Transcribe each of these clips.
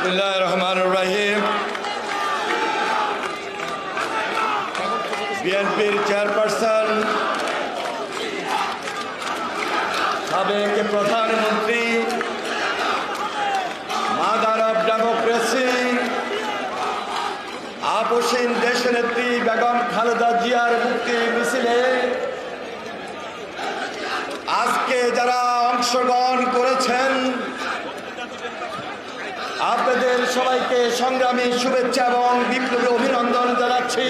বিসমিল্লাহির রহমানির রহিম। বিএনপির চেয়ারপারসন, সাবেক প্রধানমন্ত্রী, মাদার অব ডেমোক্রেসি, আপসহীন দেশনেত্রী বেগম খালেদা জিয়ার মুক্তি মিছিলে আজকে যারা অংশগ্রহণ করেছেন, আপনাদের সবাইকে সংগ্রামী শুভেচ্ছা এবং বিপ্লবী অভিনন্দন জানাচ্ছি।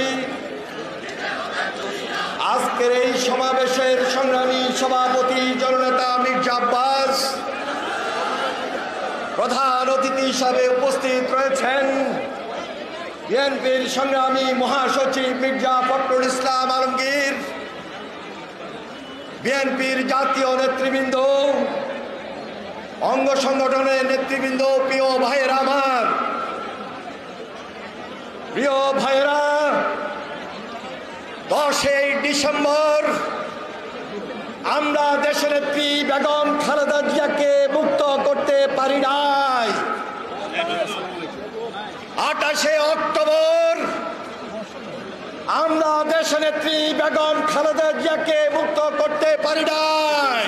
আজকের এই সমাবেশের সংগ্রামী সভাপতি জননেতা মির্জা আব্বাস, প্রধান অতিথি হিসাবে উপস্থিত রয়েছেন বিএনপির সংগ্রামী মহাসচিব মির্জা ফখরুল ইসলাম আলমগীর, বিএনপির জাতীয় নেতৃবৃন্দ, অঙ্গ সংগঠনের নেতৃবৃন্দ, প্রিয় ভাইয়েরা, আমার প্রিয় ভাইয়েরা, 10ই ডিসেম্বর আমরা দেশনেত্রী বেগম খালেদা জিয়াকে মুক্ত করতে পারি নাই। 28শে অক্টোবর আমরা দেশনেত্রী বেগম খালেদা জিয়াকে মুক্ত করতে পারি নাই।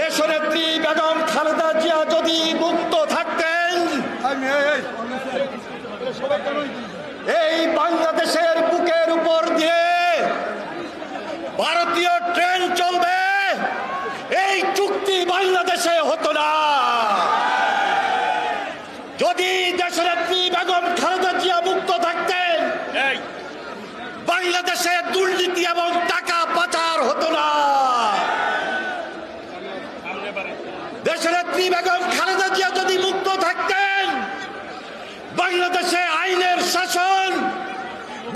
দেশনেত্রী বেগম খালেদা জিয়া যদি মুক্ত থাকতেন, এই বাংলাদেশের বুকের উপর দিয়ে ভারতীয় ট্রেন চলবে, এই চুক্তি বাংলাদেশে হতো না। যদি দেশনেত্রী বেগম খালেদা জিয়া মুক্ত থাকতেন, বাংলাদেশে দুর্নীতি এবং টাকা পাচার হতো না। দেশনেত্রী বেগম খালেদা জিয়া যদি মুক্ত থাকতেন, বাংলাদেশে আইনের শাসন,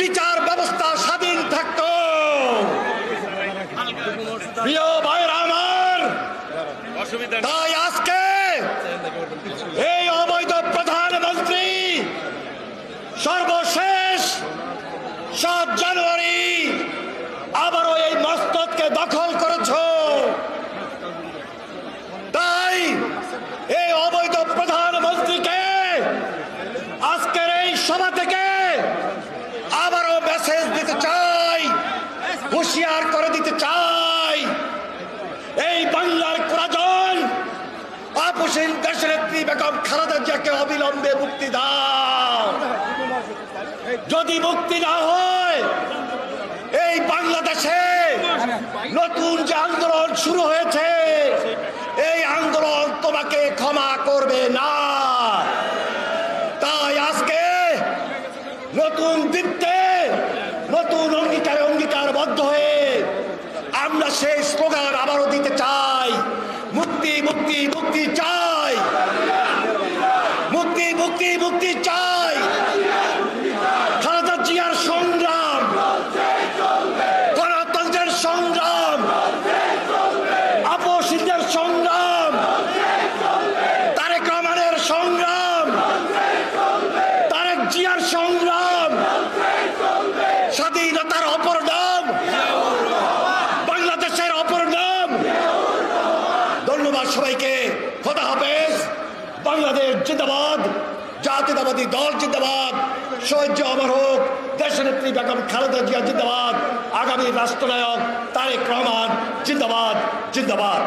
বিচার ব্যবস্থা স্বাধীন থাকত। প্রিয় ভাইরা আমার, তাই আজকে এই অবৈধ প্রধানমন্ত্রী সর্বশেষ 7 জানুয়ারি আবারও এই মসনদকে দখল করেছ। তাই এই অবৈধ প্রধানমন্ত্রীকে আজকের এই সভা থেকে আবারও মেসেজ দিতে চাই, হুঁশিয়ার করে দিতে চাই, এই বাংলার প্রয়োজন আপসহীন দেশনেত্রী বেগম খালেদা জিয়াকে অবিলম্বে মুক্তি দাও। যদি মুক্তি না হয়, এই বাংলাদেশে নতুন যে আন্দোলন শুরু হয়েছে, এই আন্দোলন তোমাকে ক্ষমা করবে না। তাই আজকে নতুন দীপ্তে, নতুন অঙ্গীকারে অঙ্গীকারবদ্ধ হয়ে আমরা সেই স্লোগান আবারও দিতে চাই, মুক্তি মুক্তি মুক্তি চাই, মুক্তি মুক্তি মুক্তি চাই। খালেদা জিয়ার সংগ্রাম, গণতন্ত্রের সংগ্রাম, আপসহীনদের সংগ্রাম, তারেক রহমানের সংগ্রাম, তারেক জিয়ার সংগ্রাম, স্বাধীনতার অপর নাম, বাংলাদেশের অপর নাম। ধন্যবাদ সবাইকে। খোদা হাফেজ। বাংলাদেশ জিন্দাবাদ, জাতীয়তাবাদী দল জিন্দাবাদ, শহীদ অমর হোক দেশনেত্রী বেগম খালেদা জিয়া জিন্দাবাদ, আগামী রাষ্ট্রনায়ক তারেক রহমান জিন্দাবাদ জিন্দাবাদ।